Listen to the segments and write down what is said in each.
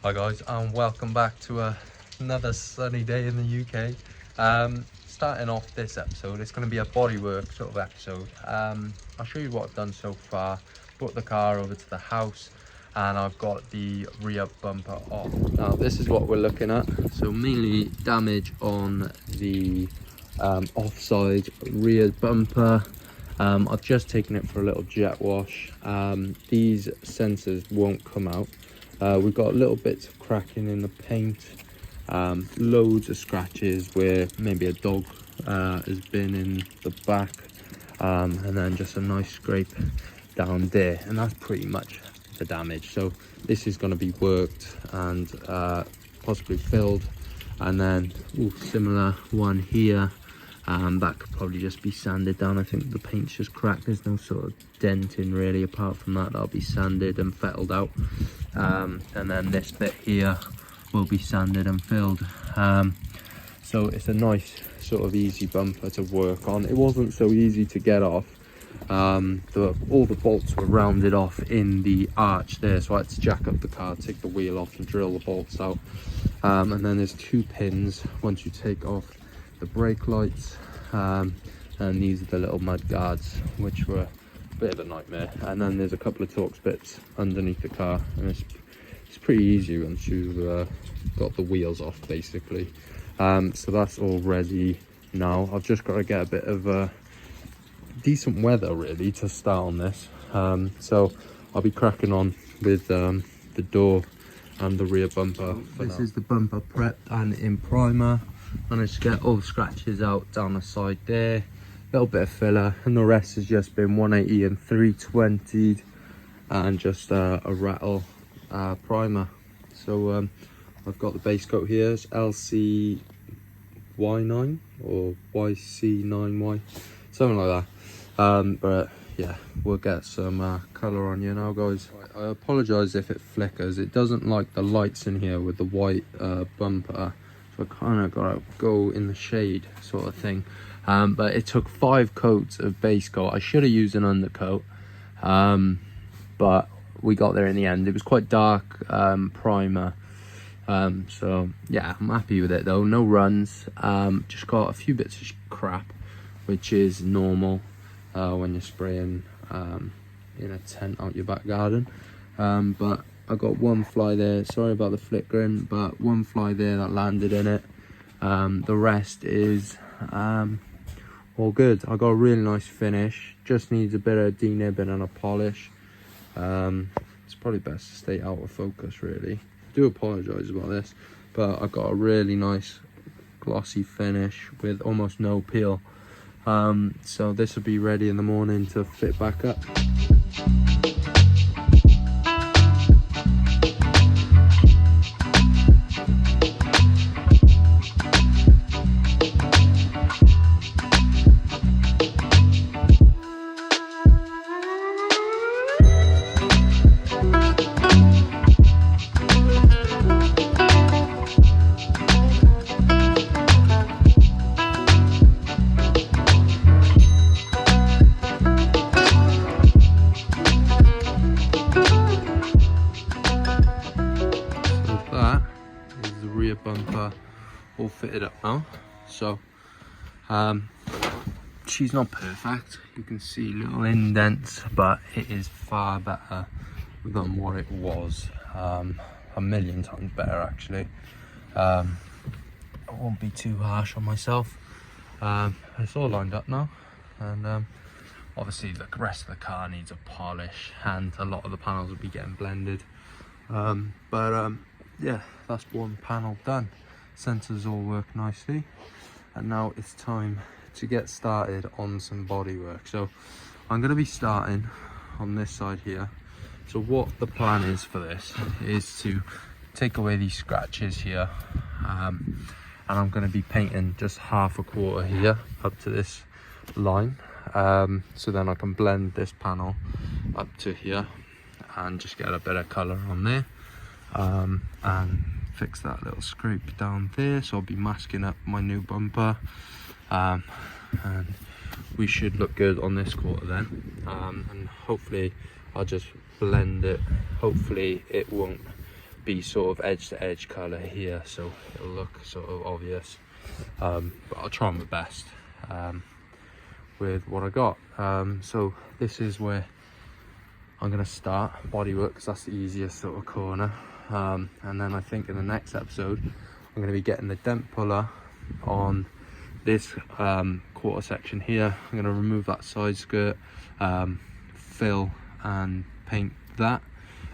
Hi guys, and welcome back to another sunny day in the UK. Starting off this episode, it's going to be a bodywork sort of episode. I'll show you what I've done so far. Brought the car over to the house and I've got the rear bumper off. Now this is what we're looking at. So mainly damage on the offside rear bumper. I've just taken it for a little jet wash. These sensors won't come out. We've got little bits of cracking in the paint, loads of scratches where maybe a dog has been in the back, and then just a nice scrape down there, and that's pretty much the damage. So this is going to be worked and possibly filled, and then similar one here. That could probably just be sanded down. I think the paint's just cracked. There's no sort of denting really apart from that. That'll be sanded and fettled out. And then this bit here will be sanded and filled. So it's a nice sort of easy bumper to work on. It wasn't so easy to get off. All the bolts were rounded off in the arch there, so I had to jack up the car, take the wheel off and drill the bolts out. And then there's two pins once you take off the brake lights, and these are the little mud guards, which were a bit of a nightmare. And then there's a couple of Torx bits underneath the car, and it's pretty easy once you've got the wheels off basically. So that's all ready now. I've just got to get a bit of decent weather really to start on this, so I'll be cracking on with the door and the rear bumper. This is the bumper prepped and in primer. Managed to get all the scratches out down the side there, little bit of filler, and the rest has just been 180 and 320'd and just a rattle primer. So I've got the base coat here. It's LCY9 or YC9Y, something like that. But yeah, we'll get some colour on you now, guys. I apologise if it flickers. It doesn't like the lights in here with the white bumper, so I kind of got to go in the shade sort of thing. But it took 5 coats of base coat. I should have used an undercoat, but we got there in the end. It was quite dark primer, so yeah, I'm happy with it though. No runs, just got a few bits of crap, which is normal when you're spraying in a tent out your back garden. But I got one fly there, sorry about the flickering, but one fly there that landed in it. The rest is all good. I got a really nice finish, just needs a bit of denibbing and a polish. It's probably best to stay out of focus really. Do apologise about this, but I got a really nice glossy finish with almost no peel. So this will be ready in the morning to fit back up. Rear bumper all fitted up now. So she's not perfect, you can see little indents, but it is far better than what it was. A million times better actually. I won't be too harsh on myself. It's all lined up now, and obviously the rest of the car needs a polish and a lot of the panels will be getting blended, yeah, that's one panel done. Sensors all work nicely, and now it's time to get started on some bodywork. So I'm going to be starting on this side here. So what the plan is for this is to take away these scratches here, and I'm going to be painting just half a quarter here up to this line, so then I can blend this panel up to here and just get a bit of colour on there. And fix that little scrape down there, so I'll be masking up my new bumper, and we should look good on this quarter then. And hopefully I'll just blend it, hopefully it won't be sort of edge to edge color here, so it'll look sort of obvious, but I'll try my best with what I got. So this is where I'm going to start bodywork, because that's the easiest sort of corner, and then I think in the next episode I'm going to be getting the dent puller on this quarter section here. I'm going to remove that side skirt, fill and paint that,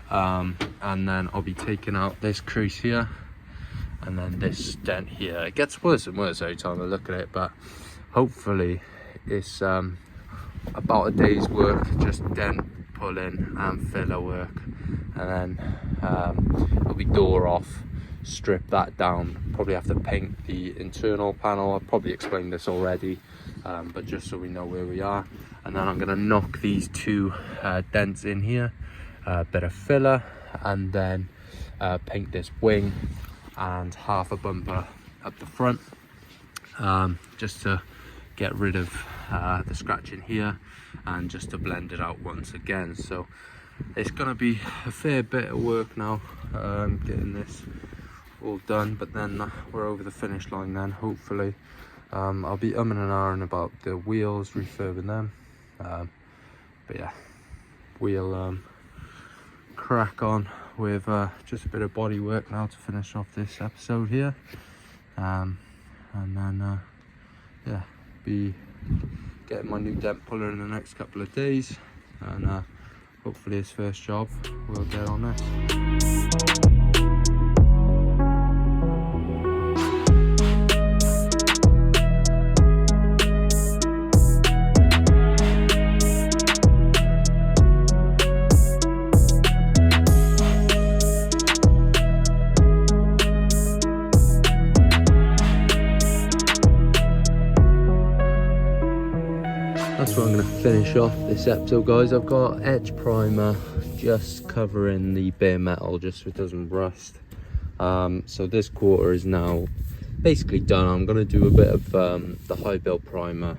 and then I'll be taking out this crease here and then this dent here. It gets worse and worse every time I look at it, but hopefully it's about a day's work, just dent pulling and filler work, and then it'll be door off, strip that down, probably have to paint the internal panel. I've probably explained this already, but just so we know where we are. And then I'm going to knock these two dents in here, a bit of filler, and then paint this wing and half a bumper up the front, just to get rid of the scratching here and just to blend it out once again. So it's going to be a fair bit of work now, getting this all done, but then we're over the finish line then, hopefully. I'll be umming and ahhing about the wheels, refurbing them, but yeah, we'll crack on with just a bit of body work now to finish off this episode here, and then yeah, be getting my new dent puller in the next couple of days, and hopefully his first job we'll get on this. That's where I'm going to finish off this episode, guys. I've got edge primer just covering the bare metal just so it doesn't rust. So this quarter is now basically done. I'm going to do a bit of the high build primer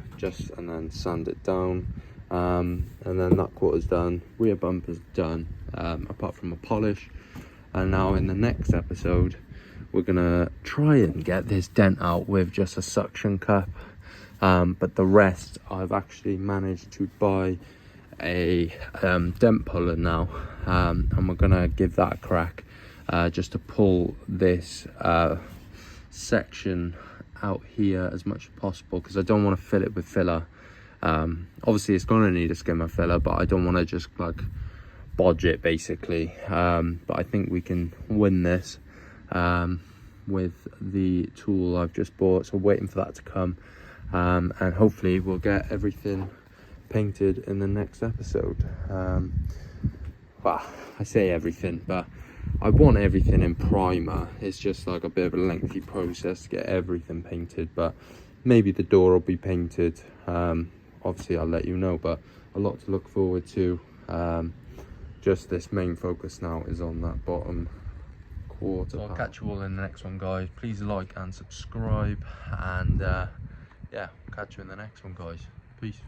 and then sand it down, and then that quarter's done. Rear bumper's done, apart from a polish. And now in the next episode we're going to try and get this dent out with just a suction cup. But the rest I've actually managed to buy a dent puller now, and we're gonna give that a crack, just to pull this section out here as much as possible, because I don't want to fill it with filler. Obviously it's gonna need a skimmer filler, but I don't want to just like bodge it basically. But I think we can win this with the tool I've just bought, so waiting for that to come. And hopefully we'll get everything painted in the next episode. Well, I say everything, but I want everything in primer. It's just like a bit of a lengthy process to get everything painted, but maybe the door will be painted. Obviously I'll let you know, but a lot to look forward to. Just this main focus now is on that bottom quarter. So I'll catch you all in the next one, guys. Please like and subscribe, and yeah, catch you in the next one, guys. Peace.